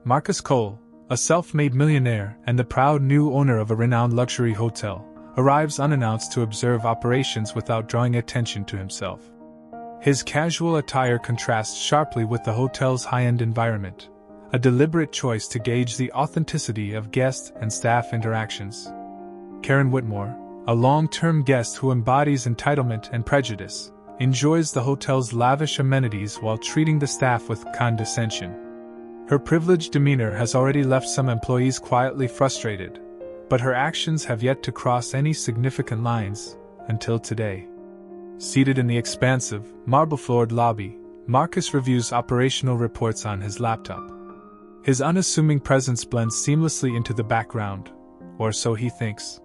Marcus Cole, a self-made millionaire and the proud new owner of a renowned luxury hotel, arrives unannounced to observe operations without drawing attention to himself. His casual attire contrasts sharply with the hotel's high-end environment, a deliberate choice to gauge the authenticity of guest and staff interactions. Karen Whitmore, a long-term guest who embodies entitlement and prejudice, enjoys the hotel's lavish amenities while treating the staff with condescension. Her privileged demeanor has already left some employees quietly frustrated, but her actions have yet to cross any significant lines, until today. Seated in the expansive, marble-floored lobby, Marcus reviews operational reports on his laptop. His unassuming presence blends seamlessly into the background, or so he thinks.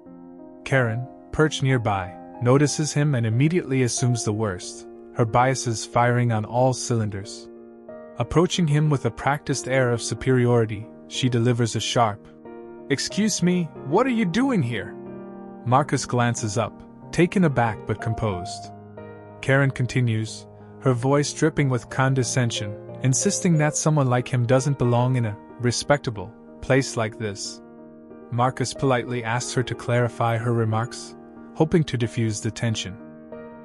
Karen, perched nearby, notices him and immediately assumes the worst, her biases firing on all cylinders. Approaching him with a practiced air of superiority, she delivers a sharp, "Excuse me, what are you doing here?" Marcus glances up, taken aback but composed. Karen continues, her voice dripping with condescension, insisting that someone like him doesn't belong in a respectable place like this. Marcus politely asks her to clarify her remarks, hoping to diffuse the tension.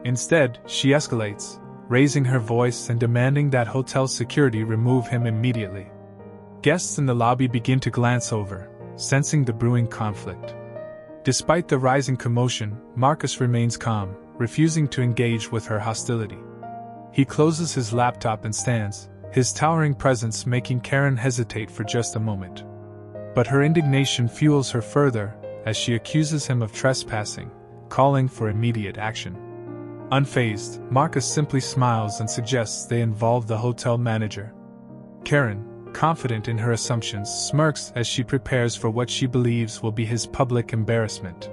Instead, she escalates, raising her voice and demanding that hotel security remove him immediately. Guests in the lobby begin to glance over, sensing the brewing conflict. Despite the rising commotion, Marcus remains calm, refusing to engage with her hostility. He closes his laptop and stands, his towering presence making Karen hesitate for just a moment. But her indignation fuels her further, as she accuses him of trespassing, calling for immediate action. Unfazed, Marcus simply smiles and suggests they involve the hotel manager. Karen, confident in her assumptions, smirks as she prepares for what she believes will be his public embarrassment.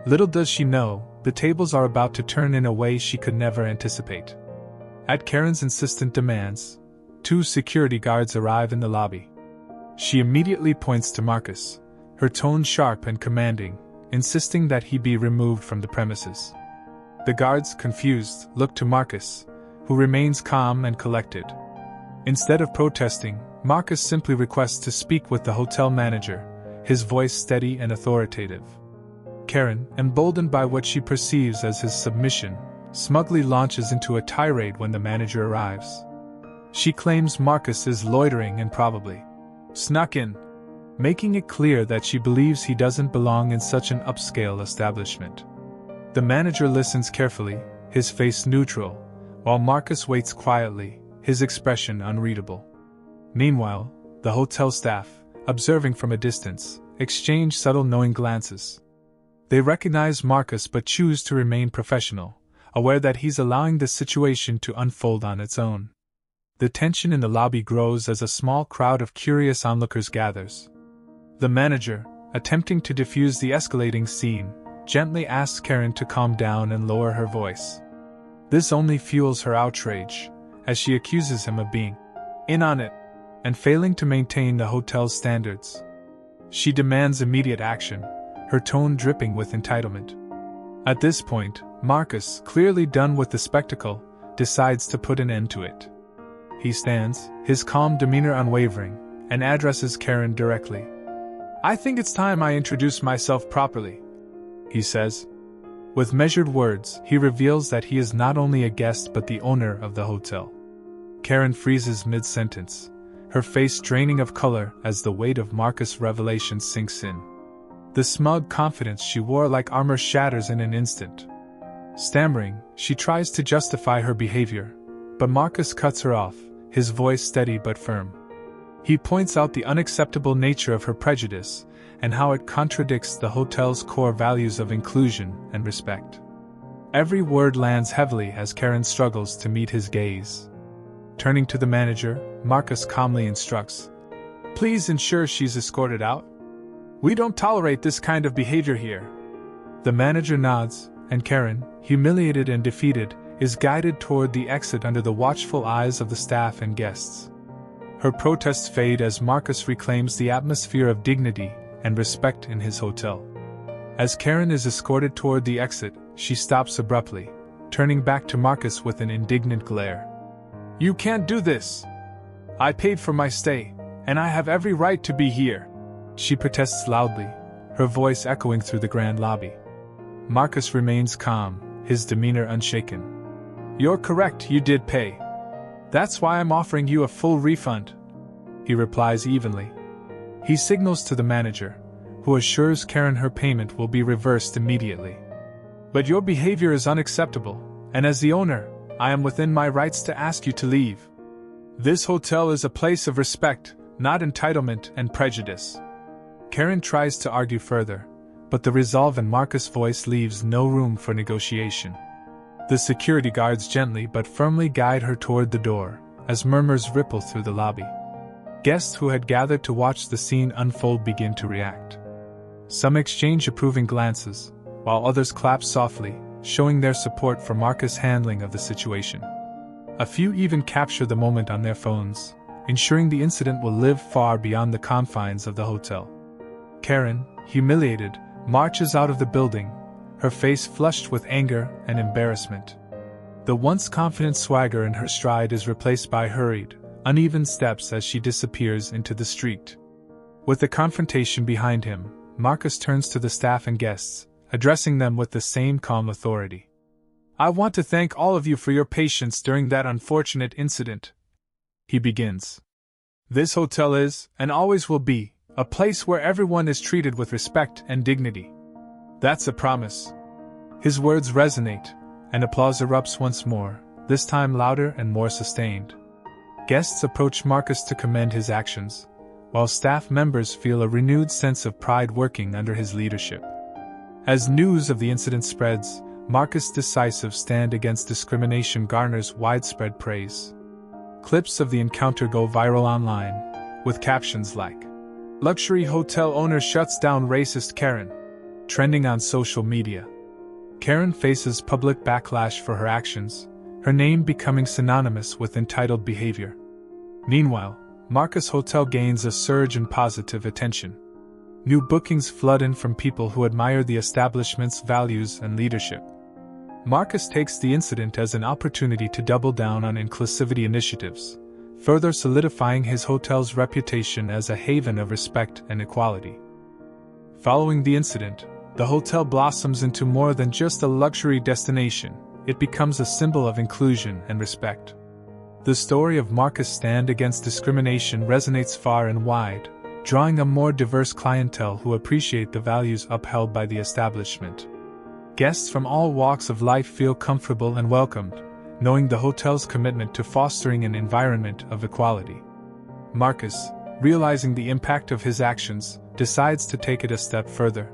Little does she know, the tables are about to turn in a way she could never anticipate. At Karen's insistent demands, 2 security guards arrive in the lobby. She immediately points to Marcus, her tone sharp and commanding, insisting that he be removed from the premises. The guards, confused, look to Marcus, who remains calm and collected. Instead of protesting, Marcus simply requests to speak with the hotel manager, his voice steady and authoritative. Karen, emboldened by what she perceives as his submission, smugly launches into a tirade when the manager arrives. She claims Marcus is loitering and probably snuck in, making it clear that she believes he doesn't belong in such an upscale establishment. The manager listens carefully, his face neutral, while Marcus waits quietly, his expression unreadable. Meanwhile, the hotel staff, observing from a distance, exchange subtle knowing glances. They recognize Marcus but choose to remain professional, aware that he's allowing the situation to unfold on its own. The tension in the lobby grows as a small crowd of curious onlookers gathers. The manager, attempting to diffuse the escalating scene, gently asks Karen to calm down and lower her voice. This only fuels her outrage, as she accuses him of being in on it and failing to maintain the hotel's standards. She demands immediate action, her tone dripping with entitlement. At this point, Marcus, clearly done with the spectacle, decides to put an end to it. He stands, his calm demeanor unwavering, and addresses Karen directly. "I think it's time I introduce myself properly," he says. With measured words, he reveals that he is not only a guest but the owner of the hotel. Karen freezes mid-sentence, her face draining of color as the weight of Marcus' revelation sinks in. The smug confidence she wore like armor shatters in an instant. Stammering, she tries to justify her behavior, but Marcus cuts her off, his voice steady but firm. He points out the unacceptable nature of her prejudice and how it contradicts the hotel's core values of inclusion and respect. Every word lands heavily as Karen struggles to meet his gaze. Turning to the manager, Marcus calmly instructs, "Please ensure she's escorted out. We don't tolerate this kind of behavior here." The manager nods, and Karen, humiliated and defeated, is guided toward the exit under the watchful eyes of the staff and guests. Her protests fade as Marcus reclaims the atmosphere of dignity and respect in his hotel. As Karen is escorted toward the exit, she stops abruptly, turning back to Marcus with an indignant glare. "You can't do this! I paid for my stay, And I have every right to be here, she protests loudly, her voice echoing through the grand lobby. Marcus remains calm, his demeanor unshaken. You're correct, you did pay. That's why I'm offering you a full refund, he replies evenly. He signals to the manager, who assures Karen her payment will be reversed immediately. But your behavior is unacceptable, and as the owner, I am within my rights to ask you to leave. This hotel is a place of respect, not entitlement and prejudice. Karen tries to argue further, but the resolve in Marcus' voice leaves no room for negotiation. The security guards gently but firmly guide her toward the door, as murmurs ripple through the lobby. Guests who had gathered to watch the scene unfold begin to react. Some exchange approving glances, while others clap softly, showing their support for Marcus' handling of the situation. A few even capture the moment on their phones, ensuring the incident will live far beyond the confines of the hotel. Karen, humiliated, marches out of the building, her face flushed with anger and embarrassment. The once confident swagger in her stride is replaced by hurried, uneven steps as she disappears into the street. With the confrontation behind him, Marcus turns to the staff and guests, addressing them with the same calm authority. I want to thank all of you for your patience during that unfortunate incident, he begins. This hotel is, and always will be, a place where everyone is treated with respect and dignity. That's a promise. His words resonate, and applause erupts once more, this time louder and more sustained. Guests approach Marcus to commend his actions, while staff members feel a renewed sense of pride working under his leadership. As news of the incident spreads, Marcus' decisive stand against discrimination garners widespread praise. Clips of the encounter go viral online, with captions like, "Luxury hotel owner shuts down racist Karen," trending on social media. Karen faces public backlash for her actions, her name becoming synonymous with entitled behavior. Meanwhile, Marcus' hotel gains a surge in positive attention. New bookings flood in from people who admire the establishment's values and leadership. Marcus takes the incident as an opportunity to double down on inclusivity initiatives, further solidifying his hotel's reputation as a haven of respect and equality. Following the incident, the hotel blossoms into more than just a luxury destination. It becomes a symbol of inclusion and respect. The story of Marcus' stand against discrimination resonates far and wide, drawing a more diverse clientele who appreciate the values upheld by the establishment. Guests from all walks of life feel comfortable and welcomed, knowing the hotel's commitment to fostering an environment of equality. Marcus, realizing the impact of his actions, decides to take it a step further.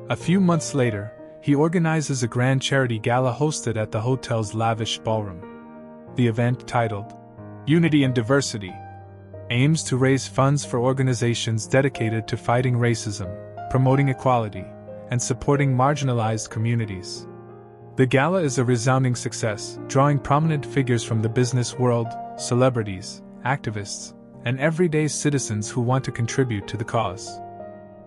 A few months later, he organizes a grand charity gala hosted at the hotel's lavish ballroom. The event, titled Unity and Diversity, aims to raise funds for organizations dedicated to fighting racism, promoting equality, and supporting marginalized communities. The gala is a resounding success, drawing prominent figures from the business world, celebrities, activists, and everyday citizens who want to contribute to the cause.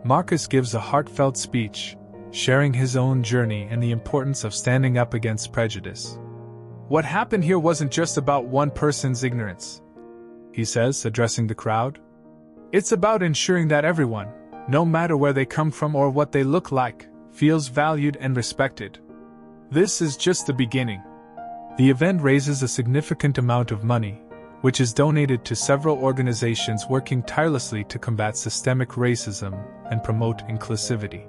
Marcus gives a heartfelt speech, sharing his own journey and the importance of standing up against prejudice. What happened here wasn't just about one person's ignorance, he says, addressing the crowd. It's about ensuring that everyone, no matter where they come from or what they look like, feels valued and respected. This is just the beginning. The event raises a significant amount of money, which is donated to several organizations working tirelessly to combat systemic racism and promote inclusivity.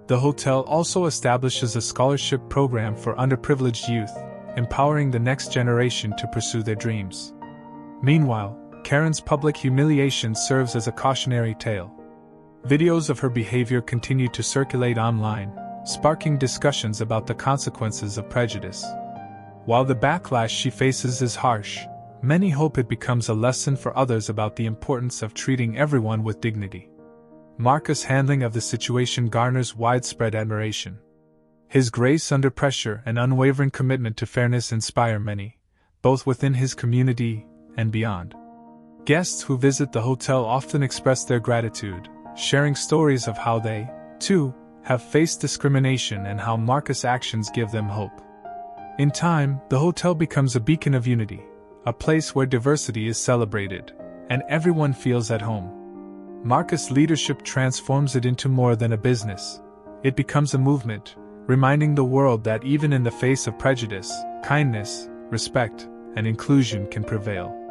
The hotel also establishes a scholarship program for underprivileged youth, empowering the next generation to pursue their dreams. Meanwhile, Karen's public humiliation serves as a cautionary tale. Videos of her behavior continue to circulate online, sparking discussions about the consequences of prejudice. While the backlash she faces is harsh, many hope it becomes a lesson for others about the importance of treating everyone with dignity. Marcus' handling of the situation garners widespread admiration. His grace under pressure and unwavering commitment to fairness inspire many, both within his community and beyond. Guests who visit the hotel often express their gratitude, sharing stories of how they, too, have faced discrimination and how Marcus' actions give them hope. In time, the hotel becomes a beacon of unity, a place where diversity is celebrated, and everyone feels at home. Marcus' leadership transforms it into more than a business. It becomes a movement, reminding the world that even in the face of prejudice, kindness, respect, and inclusion can prevail.